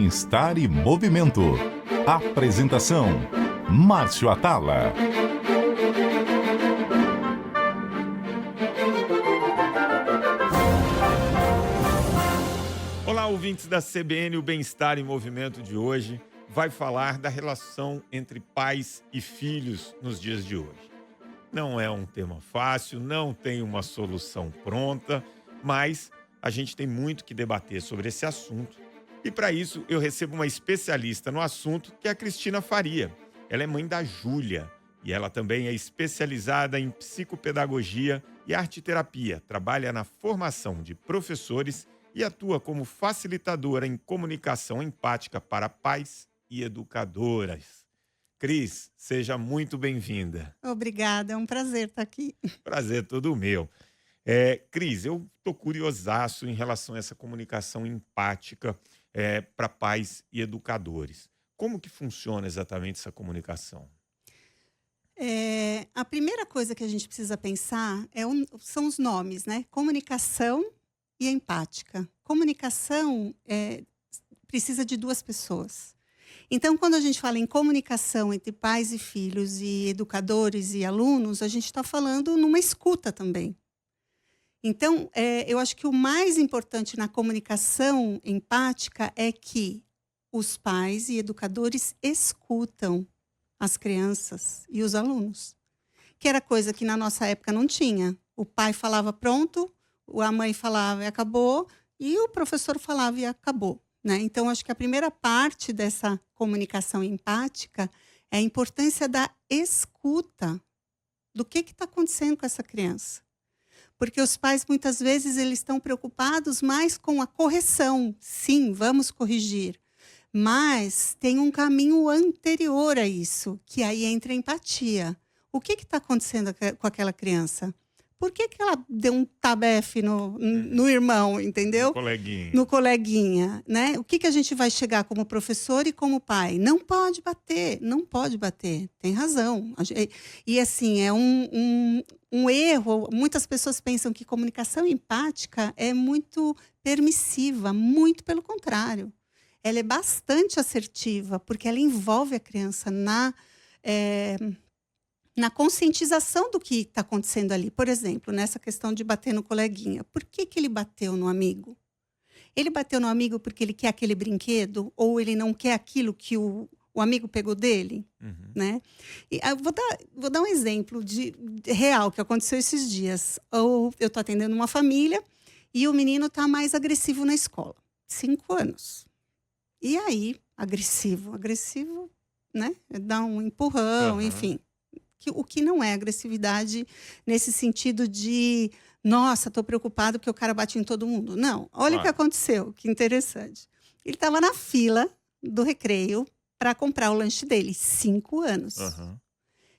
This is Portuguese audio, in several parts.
Bem-Estar e Movimento. Apresentação: Márcio Atala. Olá, ouvintes da CBN. O Bem-Estar em Movimento de hoje vai falar da relação entre pais e filhos nos dias de hoje. Não é um tema fácil, não tem uma solução pronta, mas a gente tem muito que debater sobre esse assunto. E para isso eu recebo uma especialista no assunto, que é a Cristina Faria. Ela é mãe da Júlia e ela também é especializada em psicopedagogia e arteterapia. Trabalha na formação de professores e atua como facilitadora em comunicação empática para pais e educadoras. Cris, seja muito bem-vinda. Obrigada, é um prazer estar aqui. Prazer todo meu. Cris, eu estou curiosaço em relação a essa comunicação empática para pais e educadores. Como que funciona exatamente essa comunicação? A primeira coisa que a gente precisa pensar são os nomes, né? Comunicação e empática. Comunicação precisa de duas pessoas. Então, quando a gente fala em comunicação entre pais e filhos e educadores e alunos, a gente está falando numa escuta também. Então, eu acho que o mais importante na comunicação empática é que os pais e educadores escutam as crianças e os alunos. Que era coisa que na nossa época não tinha. O pai falava pronto, a mãe falava e acabou, e o professor falava e acabou. Né? Então, acho que a primeira parte dessa comunicação empática é a importância da escuta do que está acontecendo com essa criança. Porque os pais, muitas vezes, eles estão preocupados mais com a correção. Sim, vamos corrigir. Mas tem um caminho anterior a isso, que aí entra a empatia. O que está acontecendo com aquela criança? Por que ela deu um tabefe no irmão, entendeu? No coleguinha, né? O que a gente vai chegar como professor e como pai? Não pode bater, não pode bater. Tem razão. E assim, é um erro. Muitas pessoas pensam que comunicação empática é muito permissiva, muito pelo contrário. Ela é bastante assertiva, porque ela envolve a criança na conscientização do que está acontecendo ali. Por exemplo, nessa questão de bater no coleguinha. Por que ele bateu no amigo? Ele bateu no amigo porque ele quer aquele brinquedo? Ou ele não quer aquilo que o amigo pegou dele? Uhum. Né? E, vou dar um exemplo real que aconteceu esses dias. Eu estou atendendo uma família e o menino está mais agressivo na escola. 5 anos. E aí, agressivo, né? Dá um empurrão, enfim. O que não é agressividade nesse sentido de, nossa, estou preocupado porque o cara bate em todo mundo. Não, olha o que aconteceu, que interessante. Ele estava na fila do recreio para comprar o lanche dele, 5 anos. Uhum.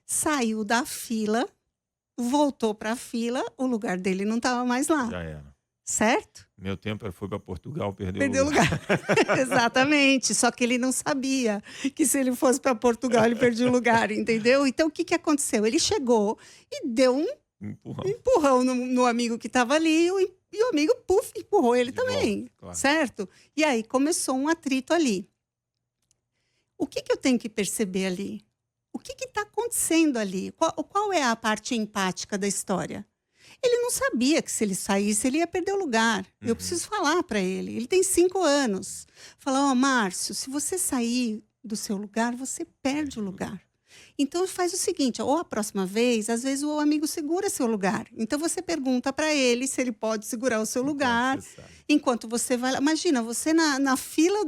Saiu da fila, voltou para a fila, o lugar dele não estava mais lá. Já era. Certo? Meu tempo foi para Portugal, perdeu o lugar. Exatamente. Só que ele não sabia que se ele fosse para Portugal, ele perdia o lugar, entendeu? Então, o que aconteceu? Ele chegou e deu um empurrão no amigo que estava ali e o amigo, empurrou ele também. Volta, claro. Certo? E aí, começou um atrito ali. O que eu tenho que perceber ali? O que está acontecendo ali? Qual é a parte empática da história? Ele não sabia que se ele saísse, ele ia perder o lugar. Uhum. Eu preciso falar para ele. Ele tem 5 anos. Falar, Márcio, se você sair do seu lugar, você perde o lugar. Então, faz o seguinte, ou a próxima vez, às vezes o amigo segura seu lugar. Então, você pergunta para ele se ele pode segurar o seu lugar. Enquanto você vai lá. Imagina, você na fila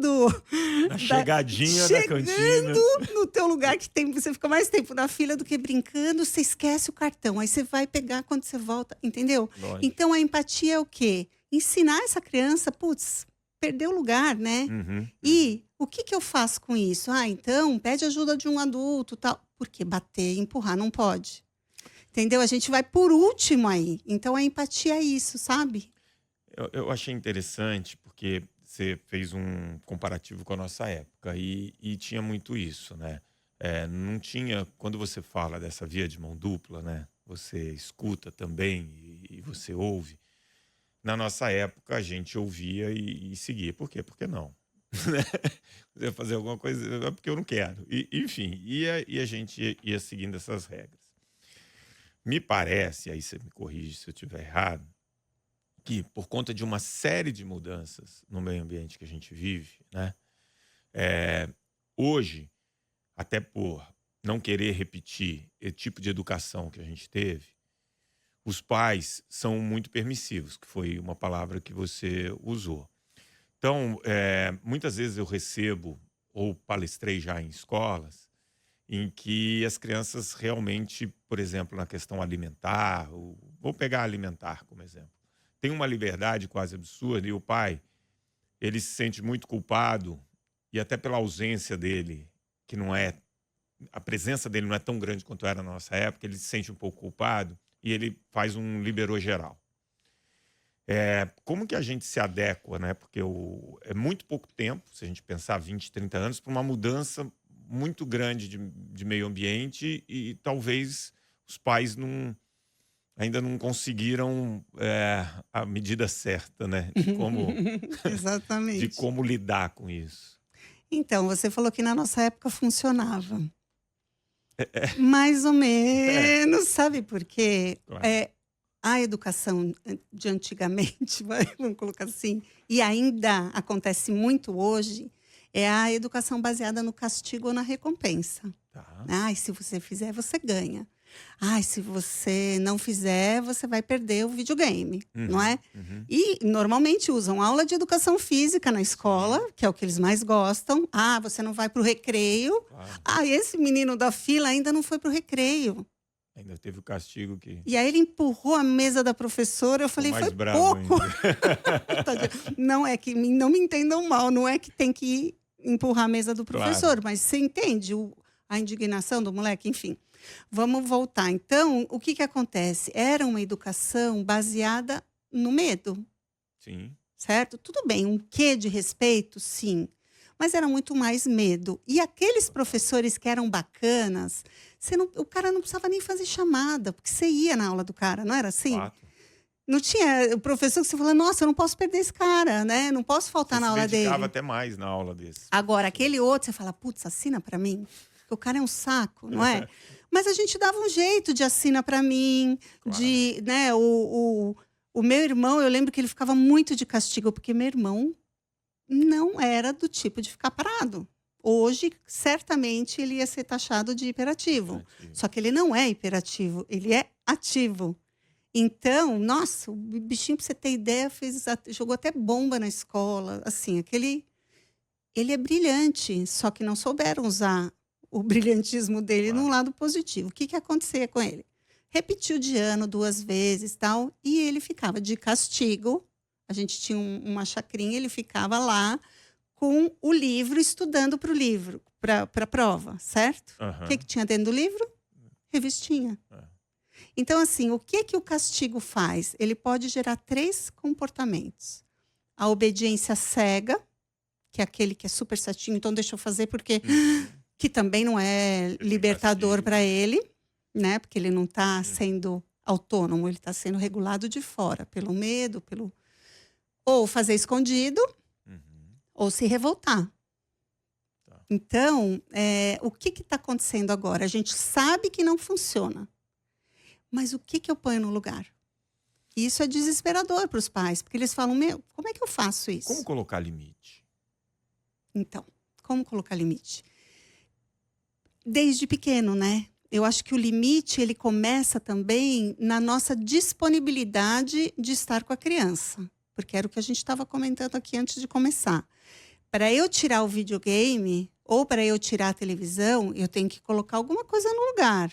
na chegadinha da cantina. Chegando no teu lugar, que você fica mais tempo na fila do que brincando, você esquece o cartão. Aí você vai pegar quando você volta, entendeu? Lógico. Então, a empatia é o quê? Ensinar essa criança, perdeu o lugar, né? Uhum. E o que eu faço com isso? Então, pede ajuda de um adulto, tal. Porque bater e empurrar não pode. Entendeu? A gente vai por último aí. Então, a empatia é isso, sabe? Eu achei interessante porque você fez um comparativo com a nossa época e tinha muito isso, né? Não tinha, quando você fala dessa via de mão dupla, né? Você escuta também e você ouve. Na nossa época, a gente ouvia e seguia. Por quê? Porque não. né? Quiser fazer alguma coisa, é porque eu não quero. Enfim, e a gente ia seguindo essas regras. Me parece, aí você me corrige se eu estiver errado, que por conta de uma série de mudanças no meio ambiente que a gente vive, né? Hoje, até por não querer repetir o tipo de educação que a gente teve, os pais são muito permissivos, que foi uma palavra que você usou. Então, muitas vezes eu recebo, ou palestrei já em escolas, em que as crianças realmente, por exemplo, na questão alimentar, vou pegar alimentar como exemplo, tem uma liberdade quase absurda e o pai, ele se sente muito culpado e até pela ausência dele, que não é, a presença dele não é tão grande quanto era na nossa época, ele se sente um pouco culpado e ele faz um liberou geral. Como que a gente se adequa, né? Porque é muito pouco tempo, se a gente pensar 20, 30 anos, para uma mudança muito grande de meio ambiente e talvez os pais ainda não conseguiram a medida certa, né? De de Exatamente. como lidar com isso. Então, você falou que na nossa época funcionava. Mais ou menos, sabe por quê? Claro. A educação de antigamente, vamos colocar assim, e ainda acontece muito hoje, é a educação baseada no castigo ou na recompensa. Tá. Ai, se você fizer, você ganha. Ai, se você não fizer, você vai perder o videogame, não é? Uhum. E normalmente usam aula de educação física na escola, que é o que eles mais gostam. Ah, você não vai para o recreio. Claro. Ah, esse menino da fila ainda não foi para o recreio. Ainda teve o castigo que E aí ele empurrou a mesa da professora. Eu falei, mais foi bravo pouco. ainda. Tadinho. Não é que não me entendam mal, não é que tem que empurrar a mesa do professor, Claro. mas você entende a indignação do moleque, enfim. Vamos voltar. Então, o que acontece? Era uma educação baseada no medo, Sim. certo? Tudo bem, um quê de respeito, sim. Mas era muito mais medo. E aqueles professores que eram bacanas, o cara não precisava nem fazer chamada, porque você ia na aula do cara, não era assim? Fato. Não tinha o professor que você falava, nossa, eu não posso perder esse cara, né? Não posso faltar Você na se aula dedicava dele. até mais na aula desse. Agora, aquele outro, você fala, putz, assina pra mim. Porque o cara é um saco, não é? Mas a gente dava um jeito de assina pra mim, Claro. de, né, o meu irmão, eu lembro que ele ficava muito de castigo, porque meu irmão não era do tipo de ficar parado. Hoje, certamente, ele ia ser taxado de hiperativo. Só que ele não é hiperativo, ele é ativo. Então, nossa, o bichinho, pra você ter ideia, jogou até bomba na escola. Assim, ele é brilhante, só que não souberam usar o brilhantismo dele Claro. num lado positivo. O que acontecia com ele? Repetiu de ano 2 vezes, tal, e ele ficava de castigo. A gente tinha uma chacrinha, ele ficava lá com o livro, estudando para o livro, para a prova, certo? Aham. O que tinha dentro do livro? Revistinha. Então, assim, o que o castigo faz? Ele pode gerar 3 comportamentos. A obediência cega, que é aquele que é super certinho, então deixa eu fazer porque... que também não é libertador para ele, né? Porque ele não está sendo autônomo, ele está sendo regulado de fora, pelo medo, ou fazer escondido, ou se revoltar. Tá. Então, o que está acontecendo agora? A gente sabe que não funciona. Mas o que eu ponho no lugar? Isso é desesperador para os pais, porque eles falam, como é que eu faço isso? Como colocar limite? Então, como colocar limite? Desde pequeno, né? Eu acho que o limite, ele começa também na nossa disponibilidade de estar com a criança. Porque era o que a gente estava comentando aqui antes de começar. Para eu tirar o videogame, ou para eu tirar a televisão, eu tenho que colocar alguma coisa no lugar.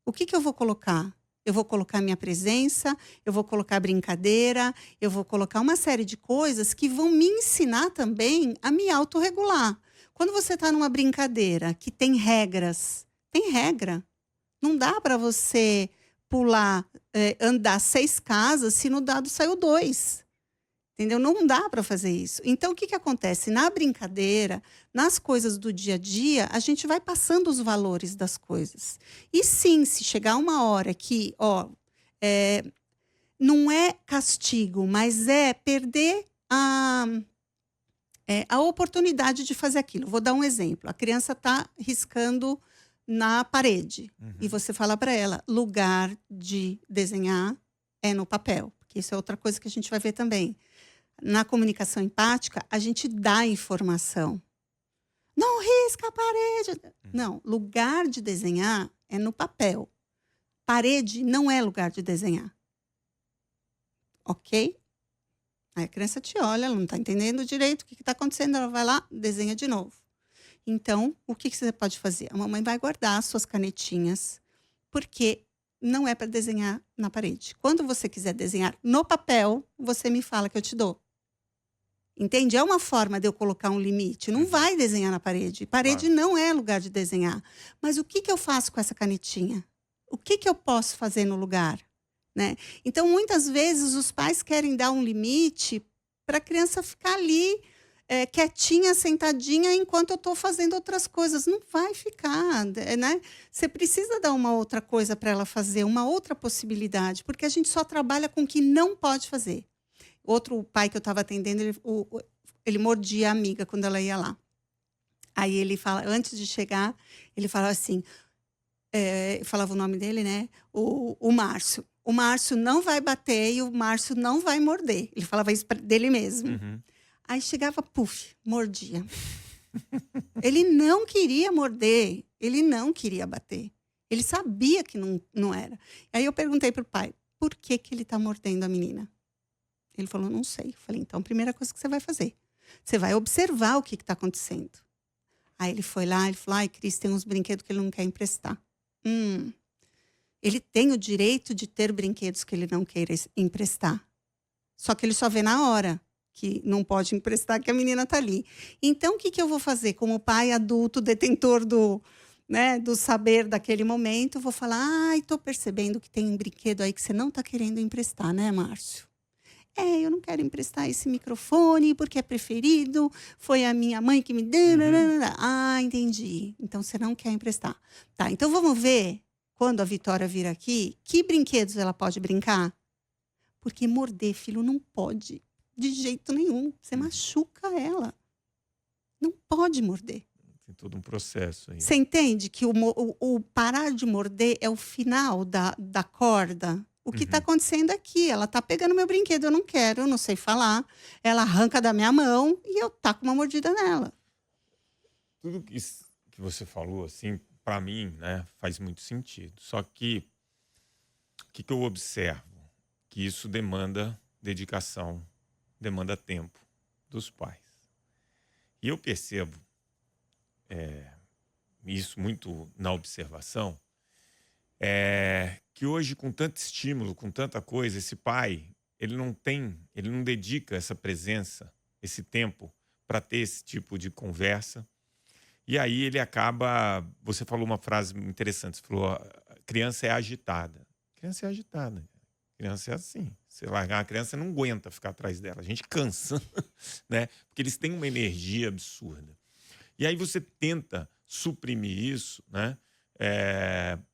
O que eu vou colocar? Eu vou colocar minha presença, eu vou colocar brincadeira, eu vou colocar uma série de coisas que vão me ensinar também a me autorregular. Quando você está numa brincadeira que tem regras, tem regra. Não dá para você pular, andar 6 casas se no dado saiu 2. Entendeu? Não dá para fazer isso. Então, o que acontece? Na brincadeira, nas coisas do dia a dia, a gente vai passando os valores das coisas. E sim, se chegar uma hora que, não é castigo, mas é perder a oportunidade de fazer aquilo. Vou dar um exemplo. A criança está riscando na parede. E você fala para ela, lugar de desenhar é no papel. Porque isso é outra coisa que a gente vai ver também. Na comunicação empática, a gente dá informação. Não risca a parede. Não, lugar de desenhar é no papel. Parede não é lugar de desenhar. Ok? Aí a criança te olha, ela não está entendendo direito o que está acontecendo, ela vai lá, desenha de novo. Então, o que você pode fazer? A mamãe vai guardar as suas canetinhas, porque não é para desenhar na parede. Quando você quiser desenhar no papel, você me fala que eu te dou. Entende? É uma forma de eu colocar um limite. Não vai desenhar na parede. Parede não é lugar de desenhar. Mas o que eu faço com essa canetinha? O que eu posso fazer no lugar? Né? Então, muitas vezes, os pais querem dar um limite para a criança ficar ali, quietinha, sentadinha, enquanto eu estou fazendo outras coisas. Não vai ficar, né? Você precisa dar uma outra coisa para ela fazer, uma outra possibilidade, porque a gente só trabalha com o que não pode fazer. Outro pai que eu estava atendendo, ele mordia a amiga quando ela ia lá. Aí ele fala, antes de chegar, ele falava assim, falava o nome dele, né? O Márcio. O Márcio não vai bater e o Márcio não vai morder. Ele falava isso dele mesmo. Aí chegava, puf, mordia. Ele não queria morder, ele não queria bater. Ele sabia que não era. Aí eu perguntei pro pai, por que ele está mordendo a menina? Ele falou, não sei. Eu falei, então, a primeira coisa que você vai fazer, você vai observar o que está acontecendo. Aí ele foi lá, ele falou, ai, Cris, tem uns brinquedos que ele não quer emprestar. Ele tem o direito de ter brinquedos que ele não queira emprestar. Só que ele só vê na hora que não pode emprestar, que a menina está ali. Então, o que eu vou fazer? Como pai adulto, detentor do saber daquele momento, vou falar, ai, estou percebendo que tem um brinquedo aí que você não está querendo emprestar, né, Márcio? Eu não quero emprestar esse microfone porque é preferido, foi a minha mãe que me deu. Ah, entendi. Então você não quer emprestar. Tá, então vamos ver, quando a Vitória vir aqui, que brinquedos ela pode brincar? Porque morder, filho, não pode. De jeito nenhum. Você machuca ela. Não pode morder. Tem todo um processo aí. Você entende que o parar de morder é o final da corda? O que está acontecendo aqui? Ela está pegando meu brinquedo, eu não sei falar. Ela arranca da minha mão e eu taco uma mordida nela. Tudo que você falou, assim, para mim, né, faz muito sentido. Só que o que eu observo? Que isso demanda dedicação, demanda tempo dos pais. E eu percebo isso muito na observação, que hoje, com tanto estímulo, com tanta coisa, esse pai, ele não dedica essa presença, esse tempo, para ter esse tipo de conversa. E aí ele acaba... Você falou uma frase interessante, você falou, a criança é agitada. A criança é agitada. A criança é assim. Você largar a criança, não aguenta ficar atrás dela. A gente cansa, né? Porque eles têm uma energia absurda. E aí você tenta suprimir isso, né?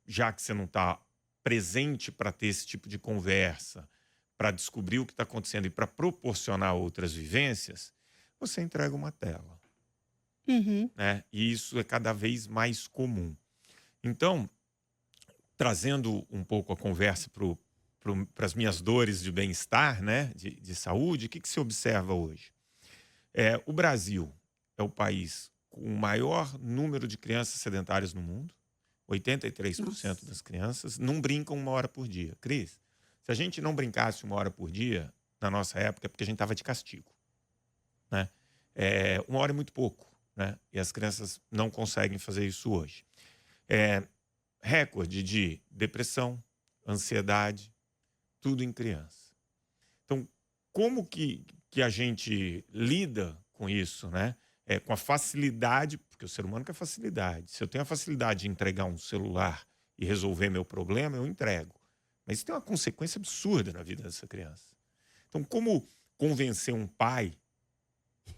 Já que você não está presente para ter esse tipo de conversa, para descobrir o que está acontecendo e para proporcionar outras vivências, você entrega uma tela. Né? E isso é cada vez mais comum. Então, trazendo um pouco a conversa para as minhas dores de bem-estar, né? de saúde, o que se observa hoje? O Brasil é o país com o maior número de crianças sedentárias no mundo. 83% das crianças não brincam 1 hora por dia. Cris, se a gente não brincasse 1 hora por dia, na nossa época, é porque a gente estava de castigo. Né? 1 hora é muito pouco. Né? E as crianças não conseguem fazer isso hoje. Recorde de depressão, ansiedade, tudo em criança. Então, como que a gente lida com isso, né? Com a facilidade, porque o ser humano quer facilidade. Se eu tenho a facilidade de entregar um celular e resolver meu problema, eu entrego. Mas isso tem uma consequência absurda na vida dessa criança. Então, como convencer um pai,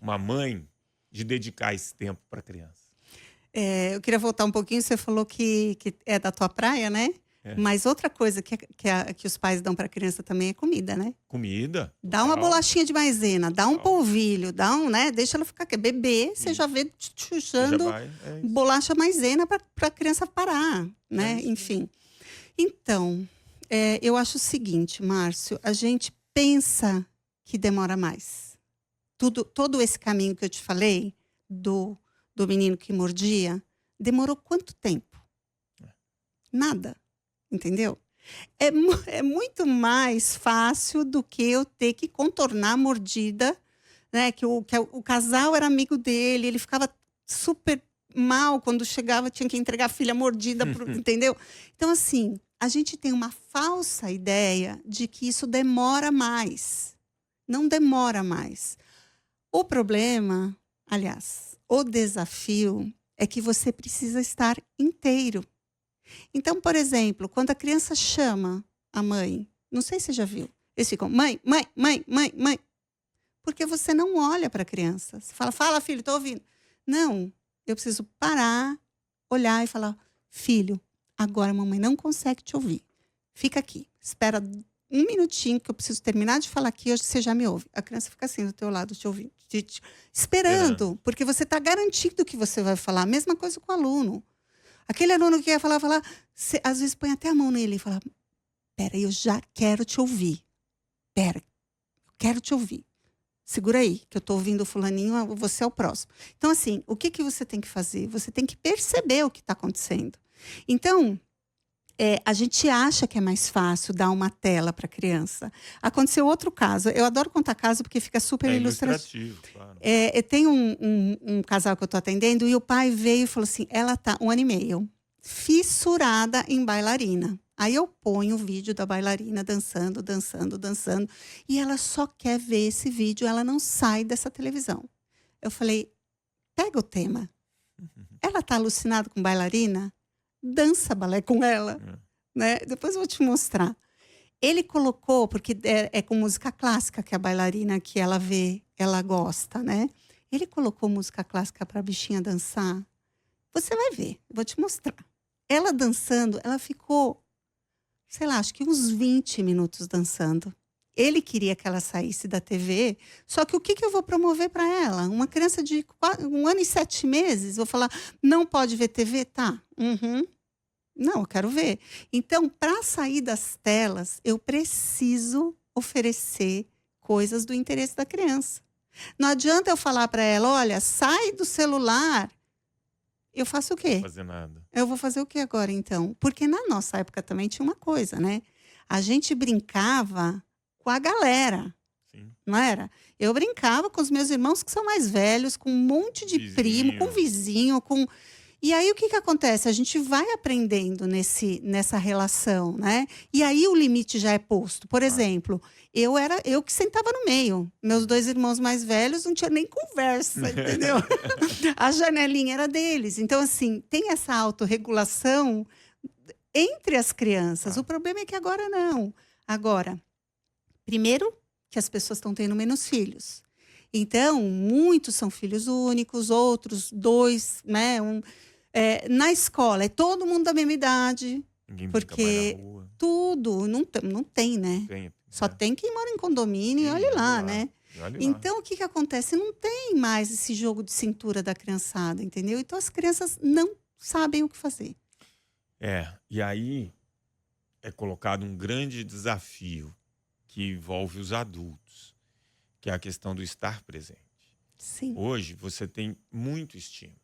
uma mãe, de dedicar esse tempo para a criança? Eu queria voltar um pouquinho, você falou que é da tua praia, né? É. Mas outra coisa que os pais dão para a criança também é comida, né? Comida. Dá uma total, bolachinha de maisena, dá um total. polvilho, dá um, né? Deixa ela ficar. Bebê, você já Isso. vê Você já chuchando vai. É isso. bolacha maisena para a criança parar, né? isso. Enfim. Então, eu acho o seguinte, Márcio, a gente pensa que demora mais. Todo esse caminho que eu te falei, do menino que mordia, demorou quanto tempo? Nada, entendeu? É muito mais fácil do que eu ter que contornar a mordida, né? Que o casal era amigo dele, ele ficava super mal quando chegava, tinha que entregar a filha mordida, entendeu? Então, assim, a gente tem uma falsa ideia de que isso demora mais. Não demora mais. O problema, aliás, o desafio é que você precisa estar inteiro. Então, por exemplo, quando a criança chama a mãe, não sei se você já viu, eles ficam, mãe, mãe, mãe, mãe, mãe. Porque você não olha para a criança. Você fala, filho, estou ouvindo. Não, eu preciso parar, olhar e falar, filho, agora a mamãe não consegue te ouvir. Fica aqui, espera um minutinho que eu preciso terminar de falar aqui, você já me ouve. A criança fica assim do teu lado, te ouvindo, esperando, porque você está garantido que você vai falar. A mesma coisa com o aluno. Aquele aluno que quer falar, você, às vezes põe até a mão nele e fala, pera, eu já quero te ouvir. Pera, eu quero te ouvir. Segura aí, que eu estou ouvindo o fulaninho, você é o próximo. Então, assim, o que você tem que fazer? Você tem que perceber o que está acontecendo. Então, a gente acha que é mais fácil dar uma tela para a criança. Aconteceu outro caso. Eu adoro contar caso porque fica super ilustrativo. Claro. Tem um casal que eu estou atendendo e o pai veio e falou assim, ela tá 1 ano e meio, fissurada em bailarina. Aí eu ponho o vídeo da bailarina dançando, dançando, dançando. E ela só quer ver esse vídeo, ela não sai dessa televisão. Eu falei, pega o tema. Ela tá alucinada com bailarina? Dança balé com ela. Né? Depois eu vou te mostrar. Ele colocou, porque é com música clássica que a bailarina que ela vê, ela gosta, né? Ele colocou música clássica para a bichinha dançar. Você vai ver, eu vou te mostrar. Ela dançando, ela ficou, sei lá, acho que uns 20 minutos dançando. Ele queria que ela saísse da TV, só que o que eu vou promover para ela? Uma criança de 1 ano e 7 meses, vou falar, não pode ver TV? Tá. Não, eu quero ver. Então, para sair das telas, eu preciso oferecer coisas do interesse da criança. Não adianta eu falar para ela, olha, sai do celular. Eu faço o quê? Não fazer nada. Eu vou fazer o quê agora, então? Porque na nossa época também tinha uma coisa, né? A gente brincava com a galera, Sim. não era? Eu brincava com os meus irmãos que são mais velhos, com um monte de primo, com vizinho, com... E aí o que acontece? A gente vai aprendendo nessa relação, né? E aí o limite já é posto. Por exemplo, eu que sentava no meio. Meus 2 irmãos mais velhos não tinha nem conversa, entendeu? A janelinha era deles. Então, assim, tem essa autorregulação entre as crianças. O problema é que agora não. Agora, primeiro, que as pessoas estão tendo menos filhos. Então, muitos são filhos únicos, outros 2, né? Na escola, é todo mundo da mesma idade. Ninguém porque brinca mais na rua. tudo, não tem, né? Só tem quem mora em condomínio e olhe lá, né? Então, o que acontece? Não tem mais esse jogo de cintura da criançada, entendeu? Então, as crianças não sabem o que fazer. E aí é colocado um grande desafio que envolve os adultos, que é a questão do estar presente. Sim. Hoje, você tem muito estímulo.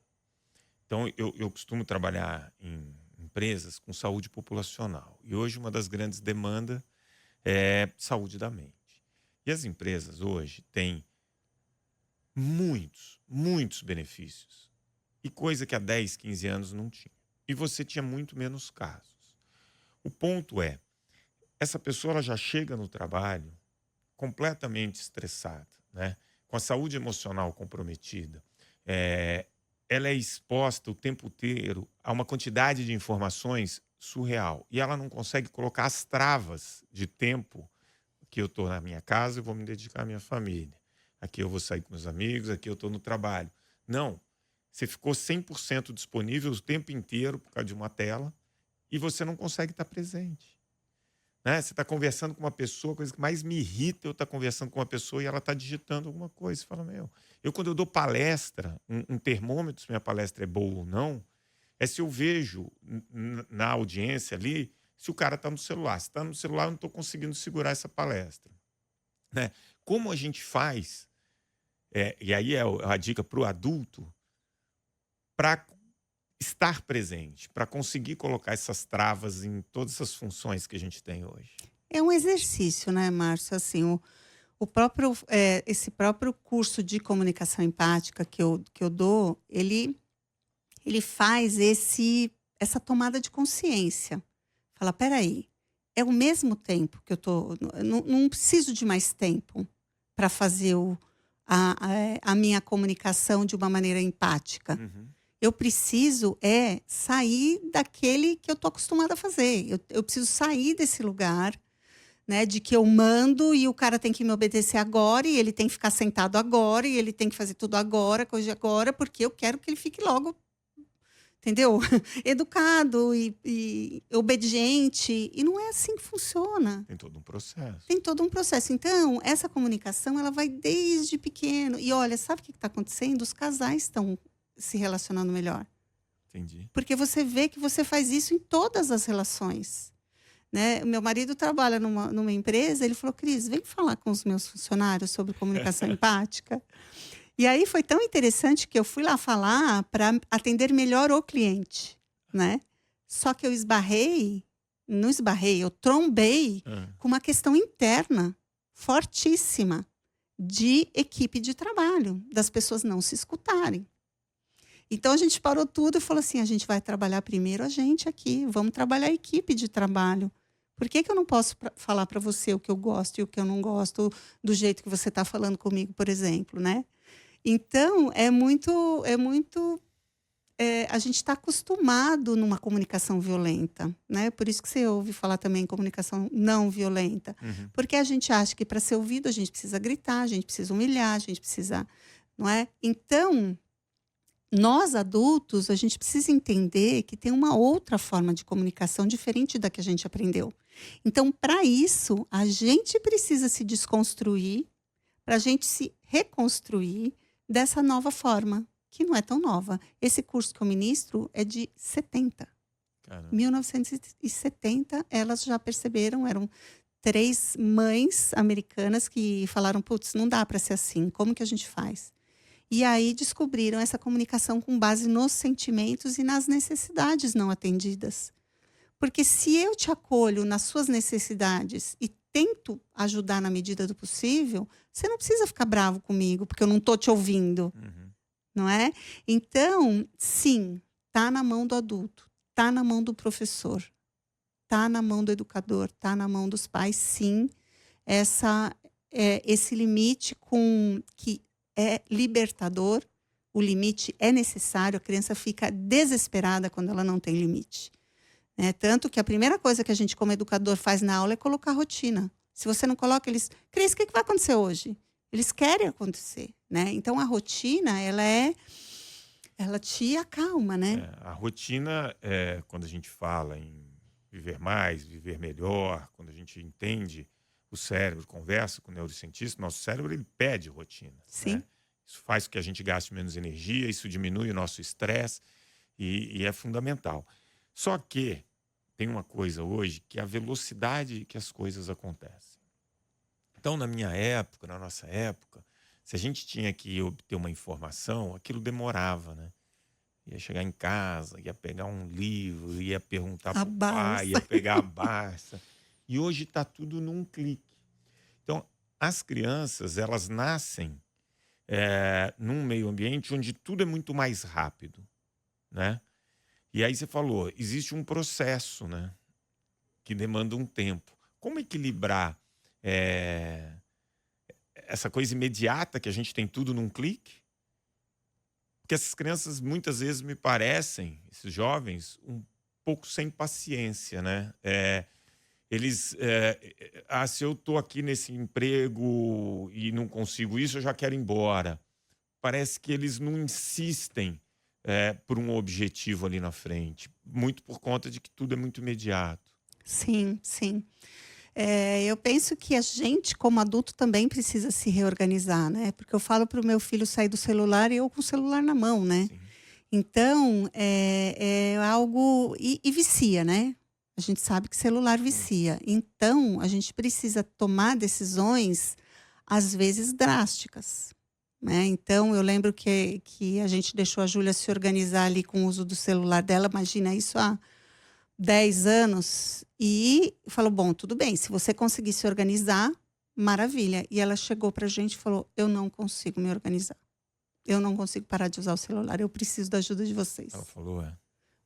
Então, eu costumo trabalhar em empresas com saúde populacional. E hoje uma das grandes demandas é saúde da mente. E as empresas hoje têm muitos benefícios. E coisa que há 10, 15 anos não tinha. E você tinha muito menos casos. O ponto é, essa pessoa ela já chega no trabalho completamente estressada, né? Com a saúde emocional comprometida. Ela é exposta o tempo inteiro a uma quantidade de informações surreal. E ela não consegue colocar as travas de tempo que eu estou na minha casa e vou me dedicar à minha família. Aqui eu vou sair com meus amigos, aqui eu estou no trabalho. Não. Você ficou 100% disponível o tempo inteiro por causa de uma tela e você não consegue estar presente. Né? Você está conversando com uma pessoa, a coisa que mais me irrita eu estar conversando com uma pessoa e ela está digitando alguma coisa. Você fala, quando eu dou palestra, um termômetro se minha palestra é boa ou não, é se eu vejo na audiência ali, se o cara está no celular. Se está no celular, eu não estou conseguindo segurar essa palestra. Né? Como a gente faz, e aí é a dica para o adulto, para estar presente, para conseguir colocar essas travas em todas essas funções que a gente tem hoje. É um exercício, né, Márcio? Assim, o próprio, esse próprio curso de comunicação empática que eu dou, ele faz essa tomada de consciência. Fala, peraí, é o mesmo tempo que eu tô, não preciso de mais tempo para fazer a minha comunicação de uma maneira empática. Uhum. Eu preciso sair daquele que eu tô acostumada a fazer. Eu preciso sair desse lugar, né, de que eu mando e o cara tem que me obedecer agora, e ele tem que ficar sentado agora, e ele tem que fazer tudo agora, coisa agora, porque eu quero que ele fique logo, entendeu? Educado e obediente. E não é assim que funciona. Tem todo um processo. Tem todo um processo. Então, essa comunicação, ela vai desde pequeno. E olha, sabe o que está acontecendo? Os casais estão se relacionando melhor. Entendi. Porque você vê que você faz isso em todas as relações. Né? Meu marido trabalha numa empresa, ele falou, Cris, vem falar com os meus funcionários sobre comunicação empática. E aí foi tão interessante que eu fui lá falar para atender melhor o cliente, né? Só que eu eu trombei com uma questão interna fortíssima de equipe de trabalho, das pessoas não se escutarem. Então a gente parou tudo e falou assim, a gente vai trabalhar primeiro a gente aqui, vamos trabalhar a equipe de trabalho. Por que eu não posso falar para você o que eu gosto e o que eu não gosto do jeito que você está falando comigo, por exemplo, né? Então, a gente está acostumado numa comunicação violenta, né? Por isso que você ouve falar também em comunicação não violenta. Uhum. Porque a gente acha que para ser ouvido a gente precisa gritar, a gente precisa humilhar, a gente precisa, não é? Então, nós adultos, a gente precisa entender que tem uma outra forma de comunicação diferente da que a gente aprendeu. Então, para isso, a gente precisa se desconstruir, para a gente se reconstruir dessa nova forma, que não é tão nova. Esse curso que eu ministro é de 70. Caramba. 1970, elas já perceberam, eram 3 mães americanas que falaram, putz, não dá para ser assim, como que a gente faz? E aí descobriram essa comunicação com base nos sentimentos e nas necessidades não atendidas. Porque se eu te acolho nas suas necessidades e tento ajudar na medida do possível, você não precisa ficar bravo comigo, porque eu não estou te ouvindo. Uhum. Não é? Então, sim, está na mão do adulto, está na mão do professor, está na mão do educador, está na mão dos pais, sim, esse limite que é libertador, o limite é necessário, a criança fica desesperada quando ela não tem limite. Tanto que a primeira coisa que a gente como educador faz na aula é colocar rotina. Se você não coloca, eles... Cris, o que vai acontecer hoje? Eles querem acontecer, né? Então, a rotina, ela te acalma, né? A rotina, quando a gente fala em viver mais, viver melhor, quando a gente entende o cérebro, conversa com o neurocientista, nosso cérebro ele pede rotina. Sim. Né? Isso faz com que a gente gaste menos energia, isso diminui o nosso estresse e é fundamental. Só que tem uma coisa hoje que é a velocidade que as coisas acontecem. Então, na minha época, na nossa época, se a gente tinha que obter uma informação, aquilo demorava, né? Ia chegar em casa, ia pegar um livro, ia perguntar para o pai, ia pegar a Barça. E hoje está tudo num clique. Então, as crianças, elas nascem num meio ambiente onde tudo é muito mais rápido, né? E aí você falou, existe um processo, né? Que demanda um tempo. Como equilibrar essa coisa imediata que a gente tem tudo num clique? Porque essas crianças muitas vezes me parecem, esses jovens, um pouco sem paciência, né? Se eu estou aqui nesse emprego e não consigo isso, eu já quero ir embora. Parece que eles não insistem por um objetivo ali na frente. Muito por conta de que tudo é muito imediato. Sim, sim. Eu penso que a gente, como adulto, também precisa se reorganizar, né? Porque eu falo para o meu filho sair do celular e eu com o celular na mão, né? Sim. Então, é algo. E vicia, né? A gente sabe que celular vicia. Então, a gente precisa tomar decisões, às vezes, drásticas. Né? Então, eu lembro que a gente deixou a Júlia se organizar ali com o uso do celular dela, imagina isso há 10 anos, e falou: bom, tudo bem, se você conseguir se organizar, maravilha. E ela chegou pra gente e falou: eu não consigo me organizar. Eu não consigo parar de usar o celular, eu preciso da ajuda de vocês. Ela falou,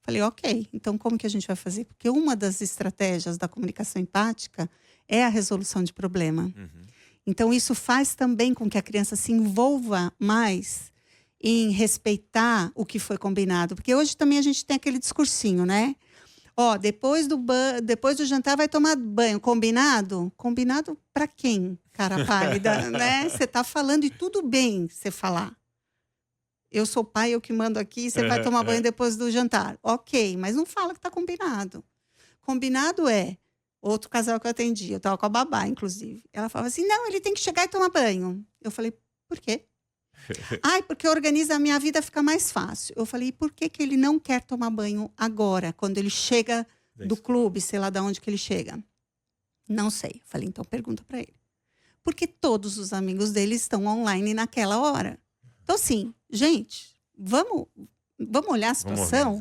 Falei, ok, então como que a gente vai fazer? Porque uma das estratégias da comunicação empática é a resolução de problema. Então, isso faz também com que a criança se envolva mais em respeitar o que foi combinado. Porque hoje também a gente tem aquele discursinho, né? Ó, depois do jantar vai tomar banho. Combinado? Combinado para quem, cara pálida? Né? Você tá falando e tudo bem você falar. Eu sou pai, eu que mando aqui, você vai tomar banho depois do jantar. Ok, mas não fala que tá combinado. Combinado é... Outro casal que eu atendi, eu estava com a babá, inclusive. Ela falava assim, não, ele tem que chegar e tomar banho. Eu falei, por quê? Ai, porque organiza a minha vida, fica mais fácil. Eu falei, e por que que ele não quer tomar banho agora, quando ele chega do clube, sei lá de onde que ele chega? Não sei. Eu falei, então pergunta para ele. Porque todos os amigos dele estão online naquela hora. Então, assim, gente, vamos olhar a situação.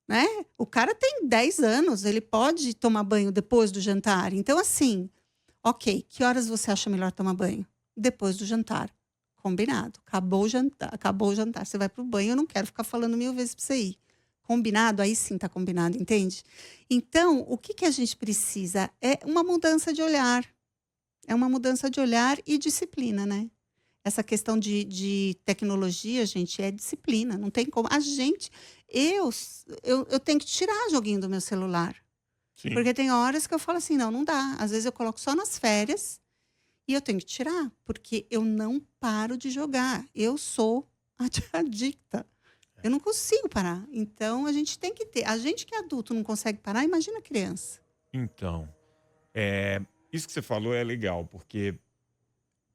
Né? O cara tem 10 anos, ele pode tomar banho depois do jantar. Então, assim, ok, que horas você acha melhor tomar banho? Depois do jantar. Combinado. Acabou o jantar. Você vai pro banho, eu não quero ficar falando 1000 vezes pra você ir. Combinado? Aí sim tá combinado, entende? Então, o que a gente precisa? É uma mudança de olhar. É uma mudança de olhar e disciplina, né? Essa questão de tecnologia, gente, é disciplina. Não tem como. A gente... Eu tenho que tirar joguinho do meu celular. Sim. Porque tem horas que eu falo assim, não dá. Às vezes eu coloco só nas férias e eu tenho que tirar. Porque eu não paro de jogar. Eu sou adicta. Eu não consigo parar. Então, a gente tem que ter. A gente que é adulto não consegue parar, imagina a criança. Então, isso que você falou é legal, porque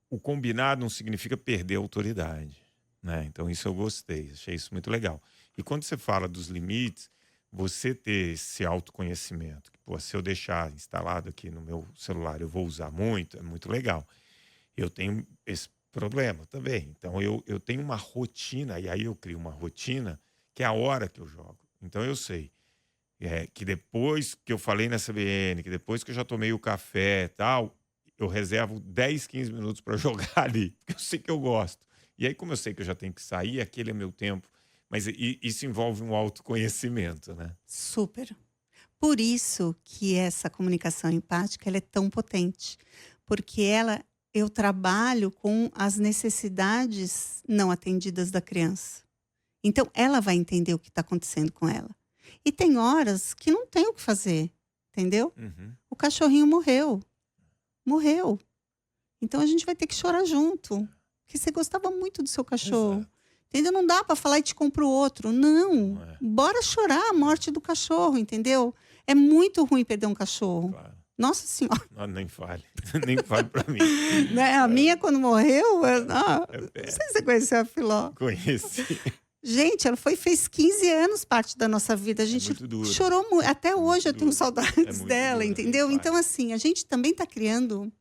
o combinado não significa perder a autoridade. Né? Então, isso eu gostei. Achei isso muito legal. E quando você fala dos limites, você ter esse autoconhecimento, que pô, se eu deixar instalado aqui no meu celular, eu vou usar muito, é muito legal. Eu tenho esse problema também. Então, eu tenho uma rotina, e aí eu crio uma rotina, que é a hora que eu jogo. Então, eu sei que depois que eu falei na CBN, que depois que eu já tomei o café e tal, eu reservo 10, 15 minutos para jogar ali, porque eu sei que eu gosto. E aí, como eu sei que eu já tenho que sair, aquele é meu tempo. Mas isso envolve um autoconhecimento, né? Super. Por isso que essa comunicação empática ela é tão potente. Porque eu trabalho com as necessidades não atendidas da criança. Então, ela vai entender o que está acontecendo com ela. E tem horas que não tem o que fazer, entendeu? O cachorrinho morreu. Morreu. Então, a gente vai ter que chorar junto. Porque você gostava muito do seu cachorro. Exato. Entendeu? Não dá para falar e te compro outro. Não. Bora chorar a morte do cachorro, entendeu? É muito ruim perder um cachorro. Claro. Nossa Senhora. Não, nem fale. Nem fale para mim. Né? A minha, quando morreu... Não sei se você conheceu a Filó. Conheci. Gente, ela fez 15 anos parte da nossa vida. A gente muito duro. chorou muito. Até hoje eu tenho duro. saudades muito dela, duro, entendeu? nem Então, assim, a gente também está criando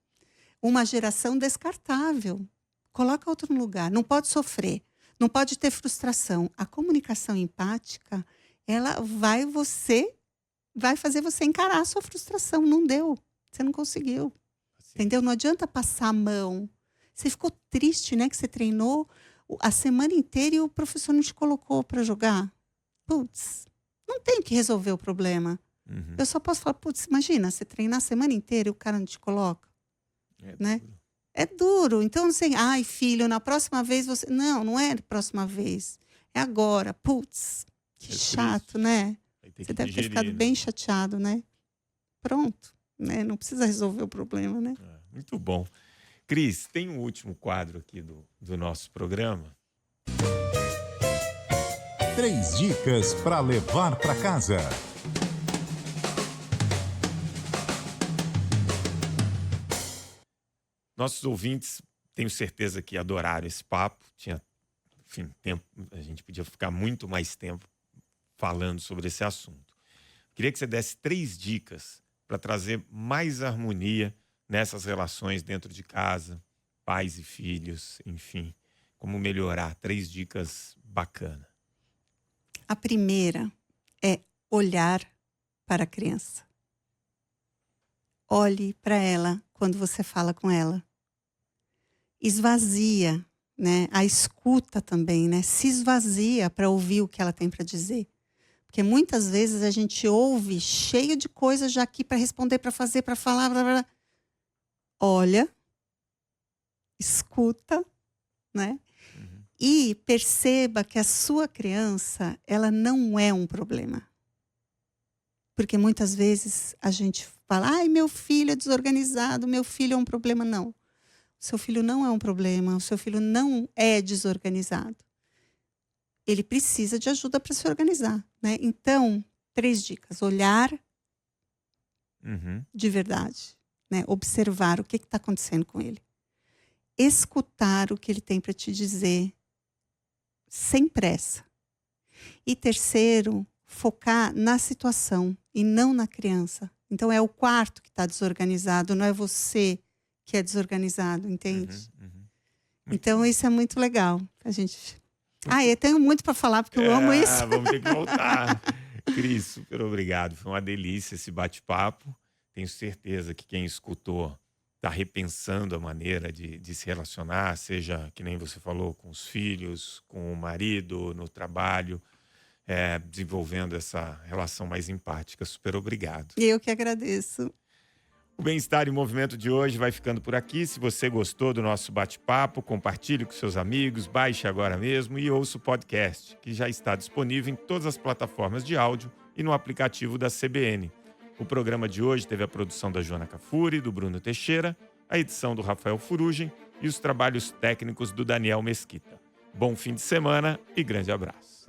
uma geração descartável. Coloca outro no lugar. Não pode sofrer. Não pode ter frustração. A comunicação empática, ela vai fazer você encarar a sua frustração. Não deu. Você não conseguiu. Assim. Entendeu? Não adianta passar a mão. Você ficou triste, né? Que você treinou a semana inteira e o professor não te colocou para jogar. Putz, não tem que resolver o problema. Eu só posso falar, putz, imagina, você treinar a semana inteira e o cara não te coloca. Né? Duro. É duro. Então, assim, ai, filho, na próxima vez você... Não é próxima vez. É agora. Putz, que chato, né? Você deve ter ficado bem chateado, né? Pronto. Né? Não precisa resolver o problema, né? Muito bom. Cris, tem um último quadro aqui do nosso programa. 3 dicas para levar para casa. Nossos ouvintes, tenho certeza que adoraram esse papo. Tempo, a gente podia ficar muito mais tempo falando sobre esse assunto. Queria que você desse 3 dicas para trazer mais harmonia nessas relações dentro de casa, pais e filhos, enfim. Como melhorar, 3 dicas bacanas. A primeira é olhar para a criança. Olhe para ela quando você fala com ela. Esvazia, né? A escuta também, né? Se esvazia para ouvir o que ela tem para dizer. Porque muitas vezes a gente ouve cheio de coisas já aqui para responder, para fazer, para falar, blá, blá, blá. Olha, escuta, né? E perceba que a sua criança, ela não é um problema. Porque muitas vezes a gente fala, ai, meu filho é desorganizado, meu filho é um problema. Não. O seu filho não é um problema, o seu filho não é desorganizado. Ele precisa de ajuda para se organizar, né? Então, 3 dicas. Olhar de verdade, né? Observar o que está acontecendo com ele. Escutar o que ele tem para te dizer, sem pressa. E terceiro, focar na situação e não na criança. Então, é o quarto que está desorganizado, não é você que é desorganizado, entende? Então, isso é muito legal. A gente... eu tenho muito para falar, porque eu amo isso. Vamos ter que voltar. Cris, super obrigado. Foi uma delícia esse bate-papo. Tenho certeza que quem escutou está repensando a maneira de se relacionar, seja, que nem você falou, com os filhos, com o marido, no trabalho, desenvolvendo essa relação mais empática. Super obrigado. Eu que agradeço. O Bem-Estar em Movimento de hoje vai ficando por aqui. Se você gostou do nosso bate-papo, compartilhe com seus amigos, baixe agora mesmo e ouça o podcast, que já está disponível em todas as plataformas de áudio e no aplicativo da CBN. O programa de hoje teve a produção da Joana Cafuri, do Bruno Teixeira, a edição do Rafael Furugem e os trabalhos técnicos do Daniel Mesquita. Bom fim de semana e grande abraço.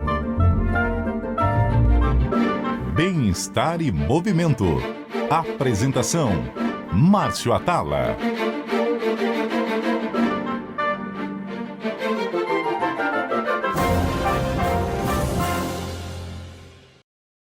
Bem-Estar e Movimento. Apresentação: Márcio Atala.